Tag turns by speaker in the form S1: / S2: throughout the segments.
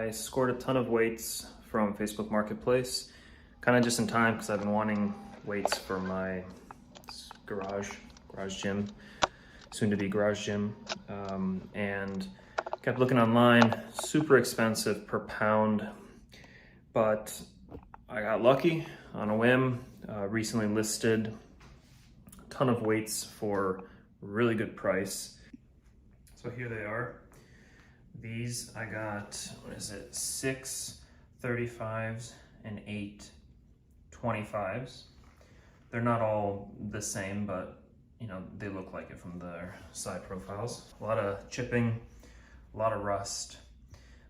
S1: I scored a ton of weights from Facebook Marketplace, kind of just in time because I've been wanting weights for my garage gym, soon to be garage gym, and kept looking online. Super expensive per pound, but I got lucky on a whim. Recently listed a ton of weights for a really good price. So here they are. These I got, 6 35s and 8 25s. They're not all the same, but you know, they look like it from their side profiles. A lot of chipping, a lot of rust,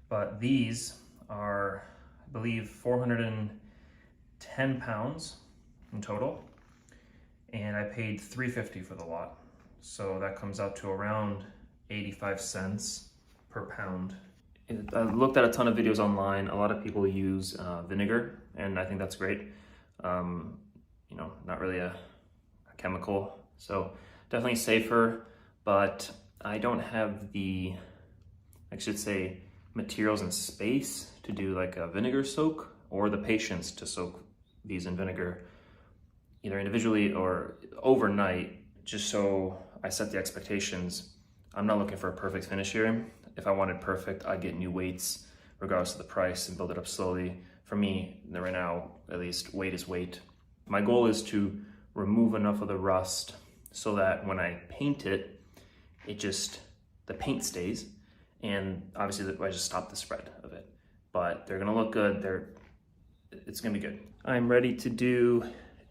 S1: but these are, I believe, 410 pounds in total, and I paid $3.50 for the lot. So that comes out to around 85 cents per pound. I looked at a ton of videos online. A lot of people use vinegar, and I think that's great. You know, not really a chemical, so definitely safer, but I don't have the, I should say, materials and space to do like a vinegar soak, or the patience to soak these in vinegar either individually or overnight, just so I set the expectations. I'm not looking for a perfect finish here. If I wanted perfect, I'd get new weights regardless of the price and build it up slowly. For me, right now, at least, weight is weight. My goal is to remove enough of the rust so that when I paint it, the paint stays, and obviously I just stop the spread of it. But they're gonna look good, it's gonna be good. I'm ready to do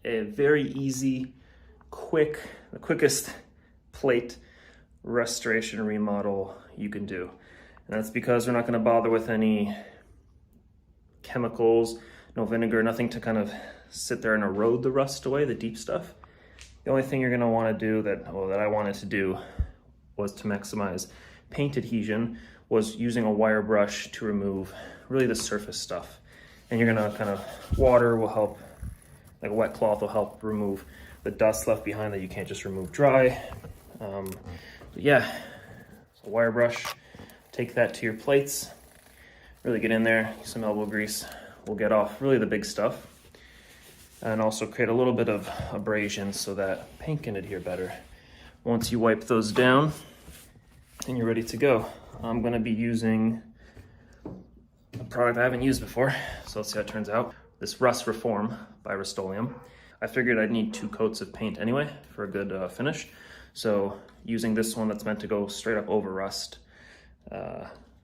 S1: a very easy, the quickest plate restoration remodel you can do. And that's because we're not gonna bother with any chemicals, no vinegar, nothing to kind of sit there and erode the rust away, the deep stuff. The only thing you're gonna wanna do that I wanted to do was to maximize paint adhesion, was using a wire brush to remove really the surface stuff. And you're gonna kind of, water will help, like a wet cloth will help remove the dust left behind that you can't just remove dry. But yeah, so wire brush, take that to your plates, really get in there, some elbow grease will get off really the big stuff, and also create a little bit of abrasion so that paint can adhere better. Once you wipe those down and you're ready to go, I'm gonna be using a product I haven't used before, so let's see how it turns out. This Rust Reform by Rust-Oleum. I figured I'd need 2 coats of paint anyway for a good finish, so using this one that's meant to go straight up over rust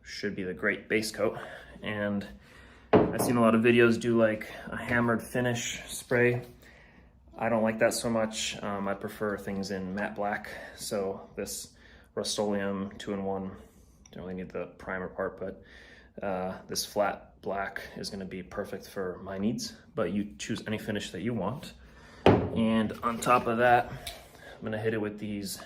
S1: should be the great base coat. And I've seen a lot of videos do like a hammered finish spray. I don't like that so much. I prefer things in matte black, so this Rust-Oleum 2-in-1, don't really need the primer part, but this flat black is gonna be perfect for my needs, but you choose any finish that you want. And on top of that, I'm gonna hit it with these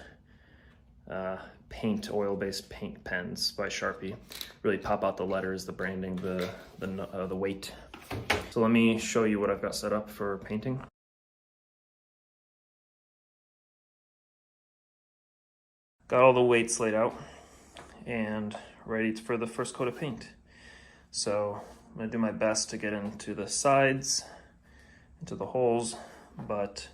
S1: oil-based paint pens by Sharpie. Really pop out the letters, the branding, the weight. So let me show you what I've got set up for painting. Got all the weights laid out and ready for the first coat of paint. So I'm gonna do my best to get into the sides, into the holes, but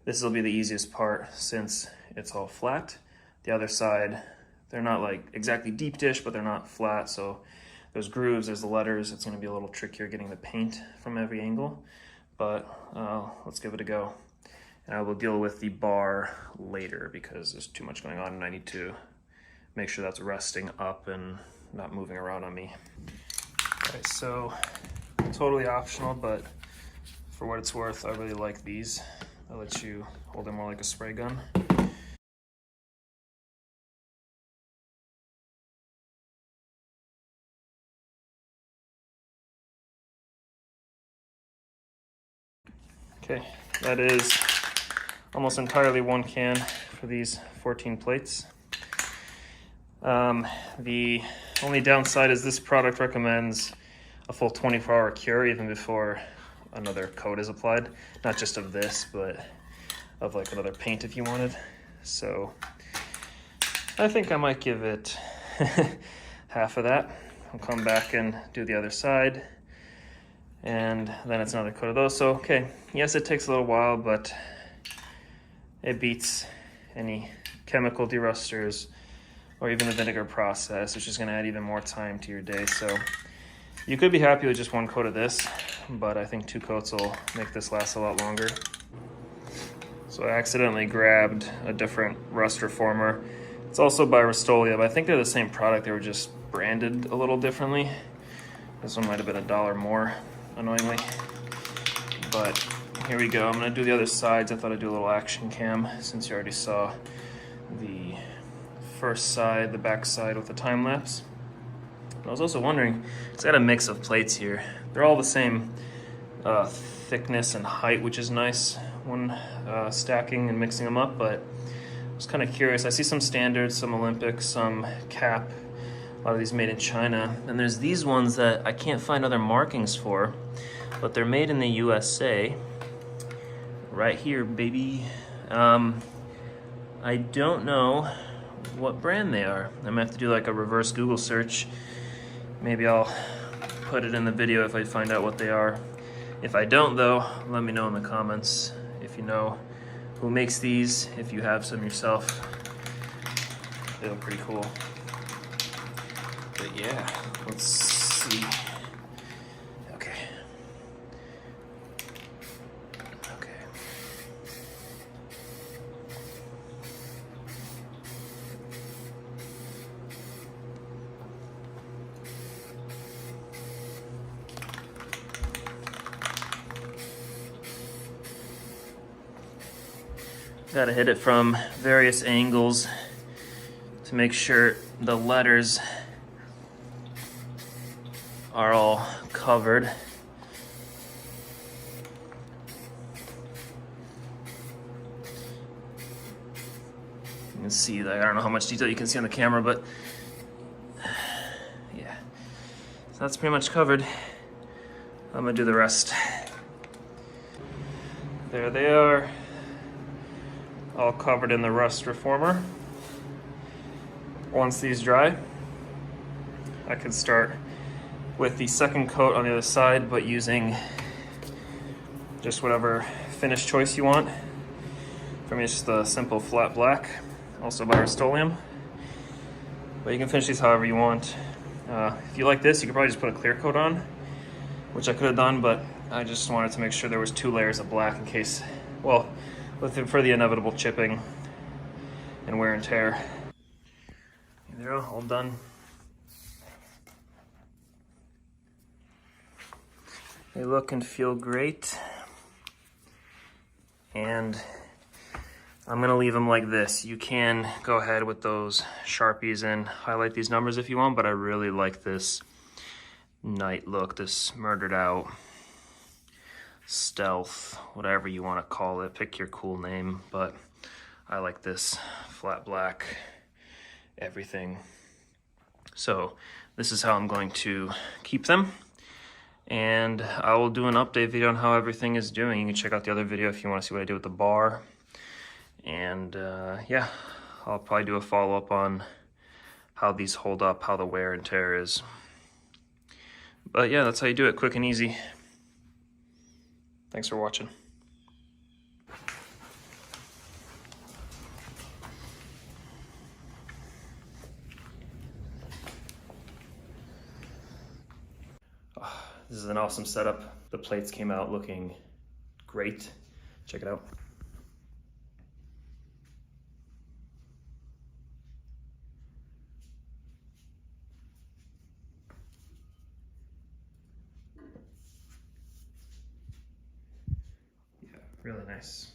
S1: this will be the easiest part since it's all flat. The other side, they're not like exactly deep dish, but they're not flat, so there's grooves, there's the letters. It's gonna be a little trickier getting the paint from every angle, but let's give it a go. And I will deal with the bar later because there's too much going on and I need to make sure that's resting up and not moving around on me. Okay, so totally optional, but for what it's worth, I really like these. That lets you hold it more like a spray gun. Okay, that is almost entirely 1 can for these 14 plates. The only downside is this product recommends a full 24-hour cure even before another coat is applied. Not just of this, but of like another paint if you wanted. So I think I might give it half of that. I'll come back and do the other side, and then it's another coat of those. So, okay, yes, it takes a little while, but it beats any chemical derusters or even the vinegar process. It's just gonna add even more time to your day. So you could be happy with just one coat of this, but I think 2 coats will make this last a lot longer. So I accidentally grabbed a different Rust Reformer. It's also by Rust-Oleum. I think they're the same product, they were just branded a little differently. This one might have been $1 more, annoyingly. But here we go. I'm gonna do the other sides. I thought I'd do a little action cam since you already saw the first side, the back side with the time lapse. I was also wondering, it's got a mix of plates here. They're all the same thickness and height, which is nice when stacking and mixing them up, but I was kind of curious. I see some standards, some Olympic, some cap, a lot of these made in China, and there's these ones that I can't find other markings for, but they're made in the USA. Right here, baby. I don't know what brand they are. I'm gonna have to do like a reverse Google search. Maybe I'll put it in the video if I find out what they are. If I don't though, let me know in the comments if you know who makes these, if you have some yourself. They look pretty cool. But yeah, let's see. Okay. Okay. Gotta hit it from various angles to make sure the letters are all covered. You can see that, I don't know how much detail you can see on the camera, but yeah. So that's pretty much covered. I'm gonna do the rest. There they are, all covered in the Rust Reformer. Once these dry, I can start with the second coat on the other side, but using just whatever finish choice you want. For me, it's just the simple flat black, also by Rust-Oleum. But you can finish these however you want. If you like this, you could probably just put a clear coat on, which I could have done, but I just wanted to make sure there was 2 layers of black in case, well, for the inevitable chipping and wear and tear. There we go, all done. They look and feel great. And I'm gonna leave them like this. You can go ahead with those Sharpies and highlight these numbers if you want, but I really like this night look, this murdered out, stealth, whatever you wanna call it. Pick your cool name, but I like this flat black, everything. So this is how I'm going to keep them. And I will do an update video on how everything is doing. You can check out the other video if you want to see what I did with the bar. And yeah, I'll probably do a follow-up on how these hold up, how the wear and tear is. But yeah, that's how you do it, quick and easy. Thanks for watching. This is an awesome setup. The plates came out looking great. Check it out. Yeah, really nice.